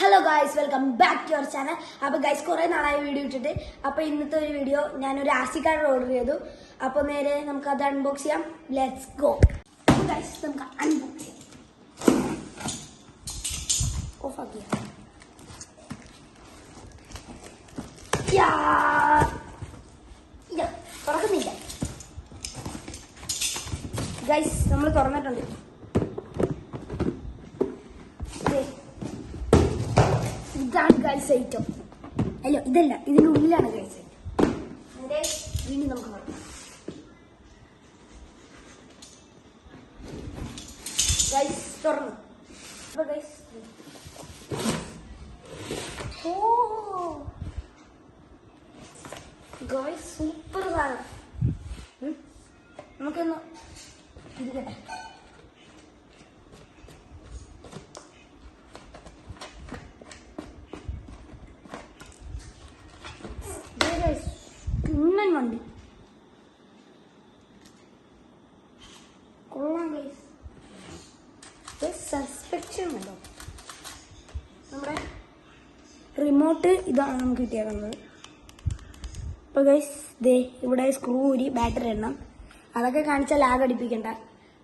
Hello guys, welcome back to our channel. അപ്പോൾ guys കുറേ നാളായി വീഡിയോ ഇട്ടിട്ട്. അപ്പോൾ ഇന്നത്തെ ഒരു വീഡിയോ ഞാനൊരു ആസി കാർഡ് ഓർഡർ ചെയ്തു. അപ്പോൾ നേരെ നമുക്ക് അത് അൺബോക്സ് ചെയ്യാം. Let's go. അപ്പോൾ ഗൈസ് നമുക്ക് അൺബോക്സ് ചെയ്യാം. ഓഫ് ആക്കിയാ തുറക്കുന്നില്ല ഗൈസ്. നമ്മൾ തുറന്നിട്ടുണ്ട്. ഇതാണ് ഗൈസ് ഐറ്റം. അല്ലോ, ഇതല്ല, ഇതിന്റെ ഉള്ളിലാണ് ഗൈസ് ഐറ്റം. അതിന്റെ വീണ്ടും നമുക്ക് നോക്കാം. ഗൈസ് തുറന്നു. അപ്പൊ ഗൈസ് ഗൈസ് സൂപ്പർ സാധനം. നമുക്കൊന്ന് ഇരിക്കട്ടെ. കിണ്ണൻ വണ്ടി കൊള്ളാം ഗൈസ്. സസ്പെക്ഷൻ ഉണ്ടോ? നമ്മുടെ റിമോട്ട് ഇതാണ് നമുക്ക് കിട്ടിയേക്കുന്നത്. അപ്പോൾ ഗൈസ് ദേ ഇവിടെ സ്ക്രൂ ഊരി ബാറ്ററി ഇടണം. അതൊക്കെ കാണിച്ചാൽ ലാഗ് അടിപ്പിക്കണ്ട.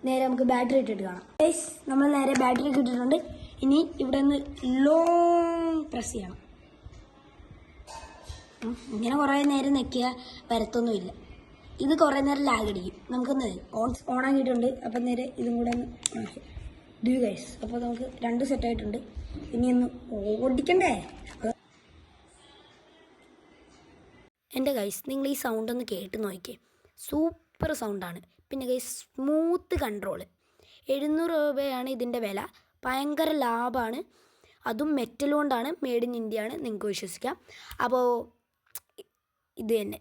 നേരെ നമുക്ക് ബാറ്ററി ഇട്ടിട്ട് കാണാം. ഗൈസ് നമ്മൾ നേരെ ബാറ്ററി ഇട്ടിട്ടുണ്ട്. ഇനി ഇവിടെ നിന്ന് ലോങ് പ്രസ് ചെയ്യണം. ഇങ്ങനെ കുറേ നേരം നെക്കിയ വരത്തൊന്നുമില്ല. ഇത് കുറേ നേരം ലാഗ് അടിക്കും. നമുക്കൊന്ന് ഓണാക്കിയിട്ടുണ്ട്. അപ്പം നേരെ ഇതും കൂടെ ഒന്ന് ഓണാക്കി ഡ്യൂ ഗൈസ്. അപ്പോൾ നമുക്ക് രണ്ട് സെറ്റായിട്ടുണ്ട്. ഇനി ഒന്ന് ഓടിക്കണ്ടേ? എൻ്റെ ഗൈസ് നിങ്ങൾ ഈ സൗണ്ട് ഒന്ന് കേട്ട് നോക്കിയേ. സൂപ്പർ സൗണ്ടാണ്. പിന്നെ ഗൈസ് സ്മൂത്ത് കൺട്രോള്. 700 രൂപയാണ് ഇതിൻ്റെ വില. ഭയങ്കര ലാഭമാണ്. അതും മെറ്റൽ കൊണ്ടാണ്, മെയ്ഡ് ഇൻ ഇന്ത്യ ആണ്. നിങ്ങൾക്ക് വിശ്വസിക്കാം. അപ്പോൾ ഇത് തന്നെ.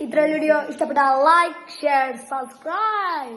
ഇത്ര വീഡിയോ ഇഷ്ടപ്പെട്ട ലൈക്ക്, ഷെയർ, സബ്സ്ക്രൈബ്.